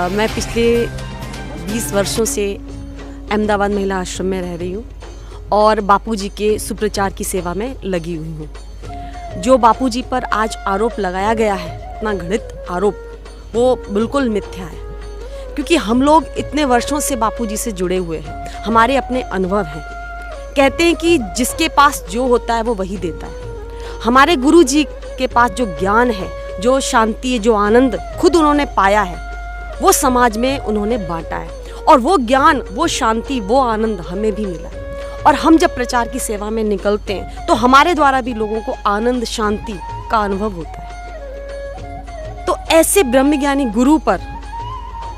मैं पिछले 20 वर्षों से अहमदाबाद महिला आश्रम में रह रही हूँ और बापूजी के सुप्रचार की सेवा में लगी हुई हूँ। जो बापूजी पर आज आरोप लगाया गया है, इतना घृणित आरोप, वो बिल्कुल मिथ्या है। क्योंकि हम लोग इतने वर्षों से बापूजी से जुड़े हुए हैं, हमारे अपने अनुभव हैं। कहते हैं कि जिसके पास जो होता है वो वही देता है। हमारे गुरु जी के पास जो ज्ञान है, जो शांति, जो आनंद खुद उन्होंने पाया है, वो समाज में उन्होंने बांटा है। और वो ज्ञान, वो शांति, वो आनंद हमें भी मिला। और हम जब प्रचार की सेवा में निकलते हैं तो हमारे द्वारा भी लोगों को आनंद, शांति का अनुभव होता है। तो ऐसे ब्रह्मज्ञानी गुरु पर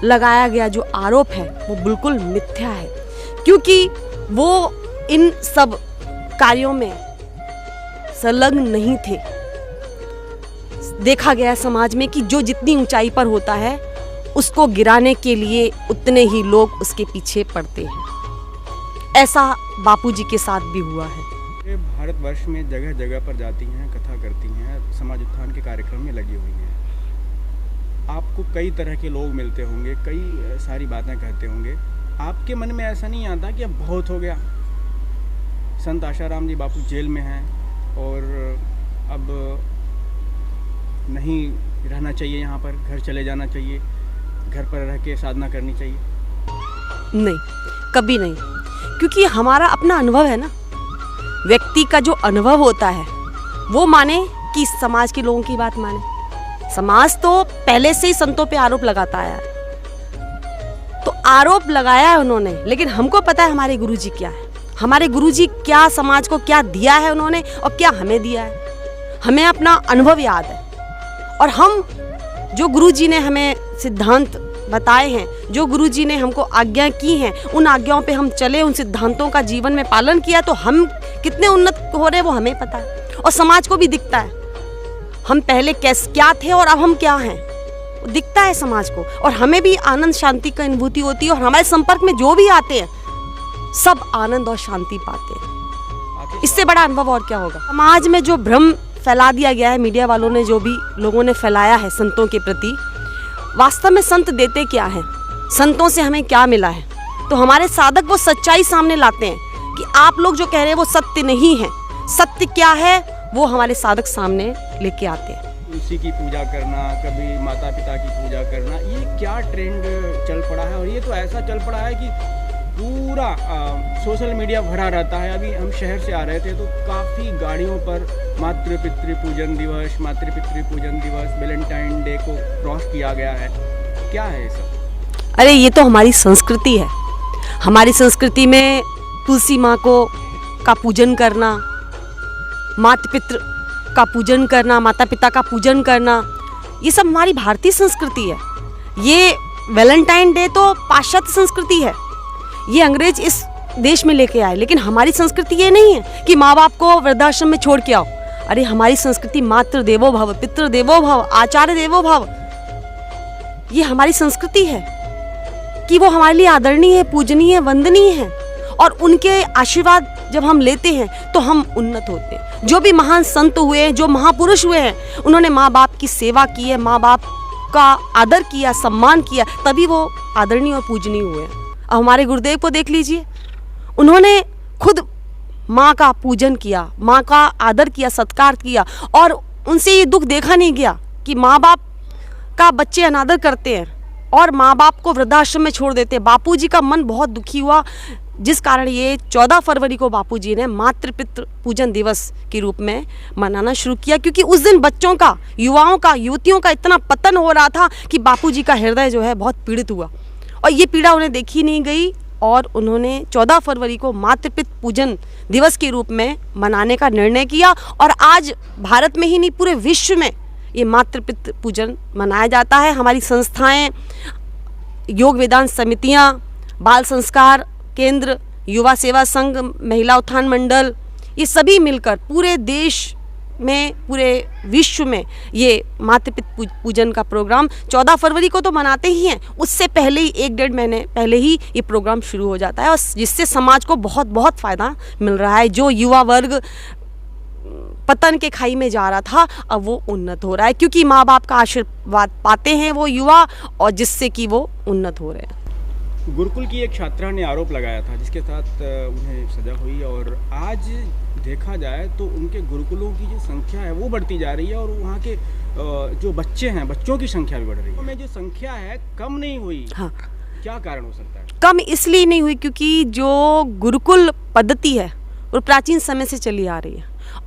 लगाया गया जो आरोप है वो बिल्कुल मिथ्या है, क्योंकि वो इन सब कार्यों में संलग्न नहीं थे। देखा गया समाज में कि जो जितनी ऊंचाई पर होता है उसको गिराने के लिए उतने ही लोग उसके पीछे पड़ते हैं। ऐसा बापूजी के साथ भी हुआ है। ये भारतवर्ष में जगह जगह पर जाती हैं, कथा करती हैं, समाज उत्थान के कार्यक्रम में लगी हुई हैं। आपको कई तरह के लोग मिलते होंगे, कई सारी बातें कहते होंगे। आपके मन में ऐसा नहीं आता कि अब बहुत हो गया, संत आशाराम जी बापू जेल में हैं और अब नहीं रहना चाहिए यहाँ पर, घर चले जाना चाहिए, घर पर रह के साधना करनी चाहिए? नहीं, कभी नहीं। क्योंकि हमारा अपना अनुभव है ना। व्यक्ति का जो अनुभव होता है वो माने कि समाज के लोगों की बात माने। समाज तो पहले से ही संतों पे आरोप लगाता है, तो आरोप लगाया है उन्होंने, लेकिन हमको पता है हमारे गुरुजी क्या है, हमारे गुरुजी क्या समाज को क्या दिया है उन्होंने और क्या हमें दिया है। हमें अपना अनुभव याद है और हम जो गुरुजी ने हमें सिद्धांत बताए हैं, जो गुरुजी ने हमको आज्ञा की हैं, उन आज्ञाओं पे हम चले, उन सिद्धांतों का जीवन में पालन किया, तो हम कितने उन्नत हो रहे हैं वो हमें पता है और समाज को भी दिखता है। हम पहले क्या थे और अब हम क्या हैं, दिखता है समाज को। और हमें भी आनंद शांति का अनुभूति होती है और हमारे संपर्क में जो भी आते हैं सब आनंद और शांति पाते हैं। इससे बड़ा अनुभव और क्या होगा। समाज में जो भ्रम फैला दिया गया है, मीडिया वालों ने, जो भी लोगों ने फैलाया है संतों के प्रति, वास्तव में संत देते क्या हैं, संतों से हमें क्या मिला है। तो हमारे साधक वो सच्चाई सामने लाते हैं कि आप लोग जो कह रहे हैं वो सत्य नहीं है। सत्य क्या है वो हमारे साधक सामने लेके आते हैं। तुलसी की पूजा करना, कभी माता पिता की पूजा करना, ये क्या ट्रेंड चल पड़ा है। और ये तो ऐसा चल पड़ा है कि पूरा सोशल मीडिया भरा रहता है। अभी हम शहर से आ रहे थे तो काफ़ी गाड़ियों पर मातृ पितृ पूजन दिवस, मातृ पितृ पूजन दिवस, वैलेंटाइन डे को क्रॉस किया गया है। क्या है ये सब? अरे ये तो हमारी संस्कृति है। हमारी संस्कृति में तुलसी माँ को का पूजन करना, मातृ पितृ का पूजन करना, माता पिता का पूजन करना, ये सब हमारी भारतीय संस्कृति है। ये वैलेंटाइन डे तो पाश्चात्य संस्कृति है, ये अंग्रेज इस देश में लेके आए। लेकिन हमारी संस्कृति ये नहीं है कि माँ बाप को वृद्धाश्रम में छोड़ के आओ। अरे हमारी संस्कृति मातृ देवो भव, पितृ देवो भव, आचार्य देवो भव, ये हमारी संस्कृति है कि वो हमारे लिए आदरणीय है, पूजनीय, वंदनीय है। और उनके आशीर्वाद जब हम लेते हैं तो हम उन्नत होते हैं। जो भी महान संत हुए, जो महापुरुष हुए हैं, उन्होंने माँ बाप की सेवा की है, माँ बाप का आदर किया, सम्मान किया, तभी वो आदरणीय और पूजनीय हुए हैं। अब हमारे गुरुदेव को देख लीजिए, उन्होंने खुद माँ का पूजन किया, माँ का आदर किया, सत्कार किया, और उनसे ये दुख देखा नहीं गया कि माँ बाप का बच्चे अनादर करते हैं और माँ बाप को वृद्धाश्रम में छोड़ देते हैं। बापूजी का मन बहुत दुखी हुआ, जिस कारण ये 14 फरवरी को बापूजी ने मातृ पितृ पूजन दिवस के रूप में मनाना शुरू किया। क्योंकि उस दिन बच्चों का, युवाओं का, युवतियों का इतना पतन हो रहा था कि बापूजी का हृदय जो है बहुत पीड़ित हुआ और ये पीड़ा उन्हें देखी नहीं गई और उन्होंने 14 फरवरी को मातृ पितृ पूजन दिवस के रूप में मनाने का निर्णय किया। और आज भारत में ही नहीं, पूरे विश्व में ये मातृ पितृ पूजन मनाया जाता है। हमारी संस्थाएं, योग वेदांत समितियां, बाल संस्कार केंद्र, युवा सेवा संघ, महिला उत्थान मंडल, ये सभी मिलकर पूरे देश में, पूरे विश्व में ये मातृ पितृ पूजन का प्रोग्राम 14 फरवरी को तो मनाते ही हैं, उससे पहले ही 1-1.5 महीने पहले ही ये प्रोग्राम शुरू हो जाता है और जिससे समाज को बहुत बहुत फ़ायदा मिल रहा है। जो युवा वर्ग पतन के खाई में जा रहा था, अब वो उन्नत हो रहा है, क्योंकि माँ बाप का आशीर्वाद पाते हैं वो युवा, और जिससे कि वो उन्नत हो रहे हैं। गुरुकुल की एक छात्रा ने आरोप लगाया था जिसके साथ उन्हें सजा हुई, और आज देखा जाए तो उनके गुरुकुलों की जो संख्या है वो बढ़ती जा रही है, और वहाँ के जो बच्चे हैं, बच्चों की संख्या भी बढ़ रही है। में जो संख्या है कम नहीं हुई। हाँ, क्या कारण हो सकता है? कम इसलिए नहीं हुई क्योंकि जो गुरुकुल पद्धति है वो प्राचीन समय से चली आ रही है,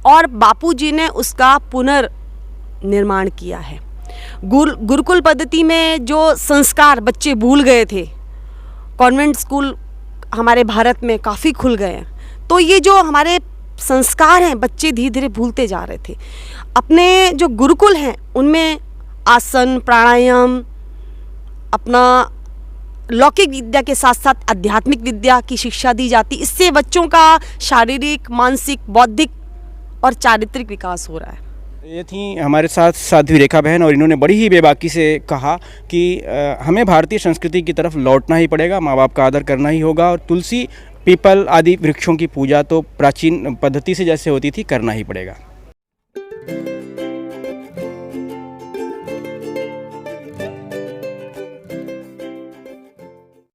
और बापूजी ने उसका पुनर्निर्माण किया है। गुरुकुल पद्धति में जो संस्कार बच्चे भूल गए थे, कॉन्वेंट स्कूल हमारे भारत में काफ़ी खुल गए हैं, तो ये जो हमारे संस्कार हैं बच्चे धीरे धीरे भूलते जा रहे थे। अपने जो गुरुकुल हैं उनमें आसन, प्राणायाम, अपना लौकिक विद्या के साथ साथ आध्यात्मिक विद्या की शिक्षा दी जाती। इससे बच्चों का शारीरिक, मानसिक, बौद्धिक और चारित्रिक विकास हो रहा है। ये थी हमारे साथ साध्वी रेखा बहन, और इन्होंने बड़ी ही बेबाकी से कहा कि हमें भारतीय संस्कृति की तरफ लौटना ही पड़ेगा, माँ बाप का आदर करना ही होगा, और तुलसी, पीपल आदि वृक्षों की पूजा तो प्राचीन पद्धति से जैसे होती थी करना ही पड़ेगा।